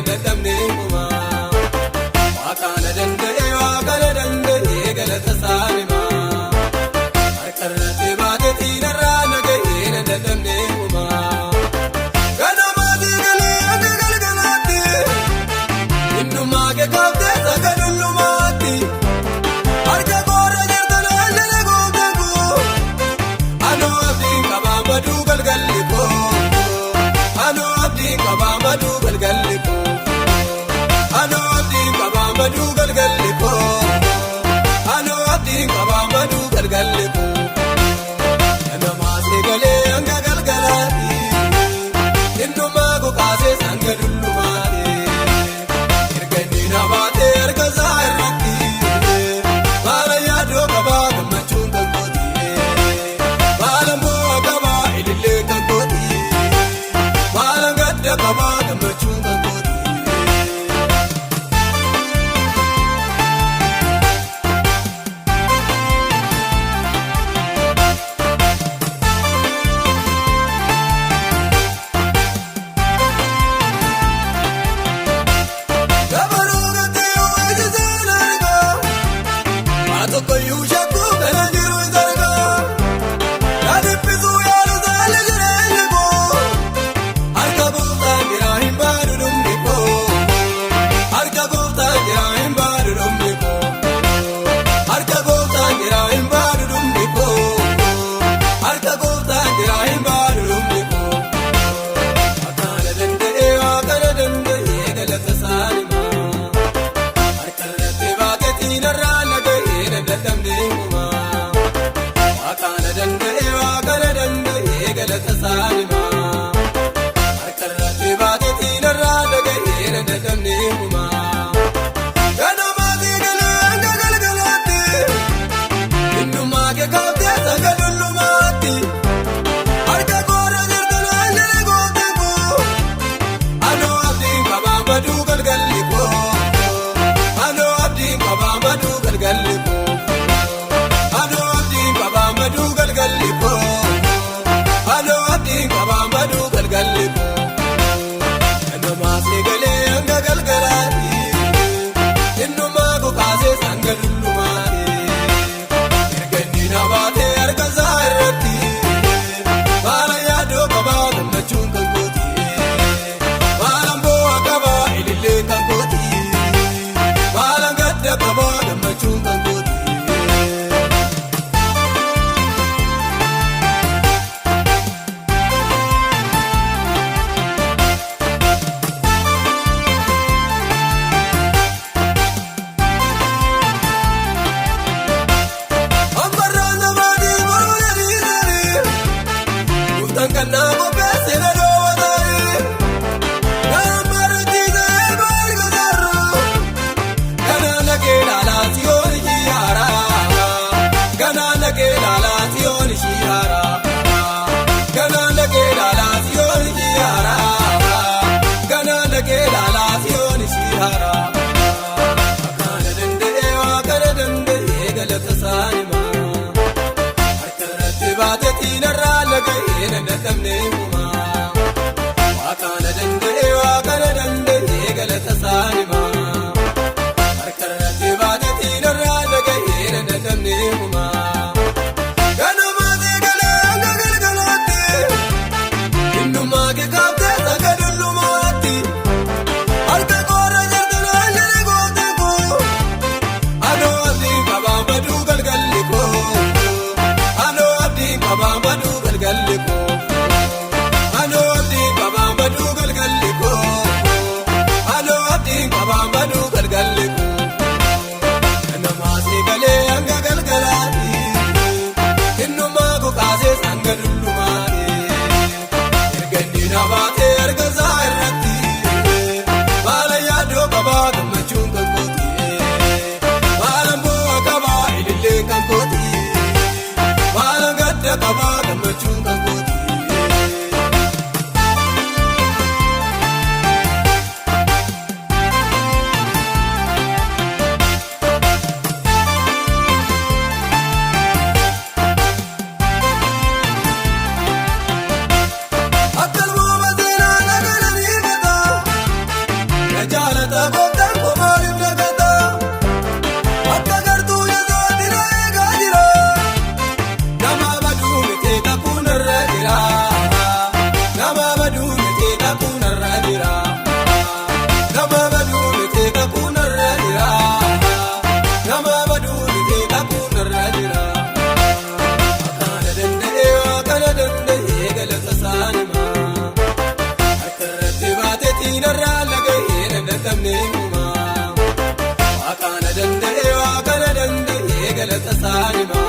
dadhabne kuma Waaqana danda'e galata saanima Harkarratti baatee narraa nagahee na dadhabne kuma Ganamaati galee akka galgalaatti Innummaa kee kaaftee saka dullumaatti Harka koorra jirtu laallee gooftaan koo Anoo abdiin qabaa maduu galgalli koo Anoo abdiin qabaa maduu galgalli koo Anoo abdiin qabaa maduu galgalli koo Anoo abdiin qabaa maduu galgalli koo Ganamaasee galee hanga galgalaatti Innummaa koo kaasee sanga dullumaatti Erga inni na baatee harka isaa irratti Baala yaadoo qabaa gammachuun kan kooti Baala mboo qabaa ilillee kan kooti Baala gadda qabaa gammachuun kan kooti Gabaroo gattee yoo ijjiseen argaa Maatokkoyyuu shakkuu kana jiru isa argaa Yaadippisuu yaadu saalli jireenya koo Harka gooftaan jira hin baadu dhumni koo Harka gooftaan jira hin baadu dhumni koo Harka gooftaan jira hin baadu dhumni koo Harka gooftaan jira hin baadu dhumni koo Waaqana danda'e galata saanima Harkarratti baatee narraa nagahee na dadhabne kuma Waaqana danda'e galata saanima Harkarratti baatee narraa nagahee na dadhabne kuma Ganamaati galee hanga galgalaatti Innummaa kee kaaftee sanga dullumaatti Harka koorra jirtu laallee gooftaan koo Anoo abdiin qabaa maduu galgalli koo Anoo abdiin qabaa maduu galgalli koo Anoo abdiin qabaa maduu galgalli koo Anoo abdiin qabaa maduu galgalli koo Ganamaasee galee hanga galgalaatti Innummaa koo kaasee sanga dullumaatti Erga inni na baatee harka isaa irratti Baala yaadoo qabaa gammachuun kan kooti Baala mboo qabaa ilillee kan kooti Baala gadda qabaa gammachuun kan kooti Ambarraan namaatii mormuna dhiisanii Gooftaan kan naa qopheesse na dhoowwatanii Kanaan maarachiisee maal gasaarra Kanaan dhaqee ilaalaa siyoon ishii haaraa Kanaan dhaqee ilaalaa siyoon ishii haaraa Kanaan dhaqee ilaalaa siyoon ishii haaraa Kanaan dhaqee ilaalaa siyoon ishii haaraa Waaqana danda'e galata saanima Harkarratti baatee narraa nagahee na dadhabne kuma Waaqana danda'e galata saanima Harkarratti baatee narraa nagahee na dadhabne kuma Ganamaati galee hanga galgalaatti Innummaa kee kaaftee sanga dullumaatti Harka koorra jirtu Waaqana danda'e galata isaanima.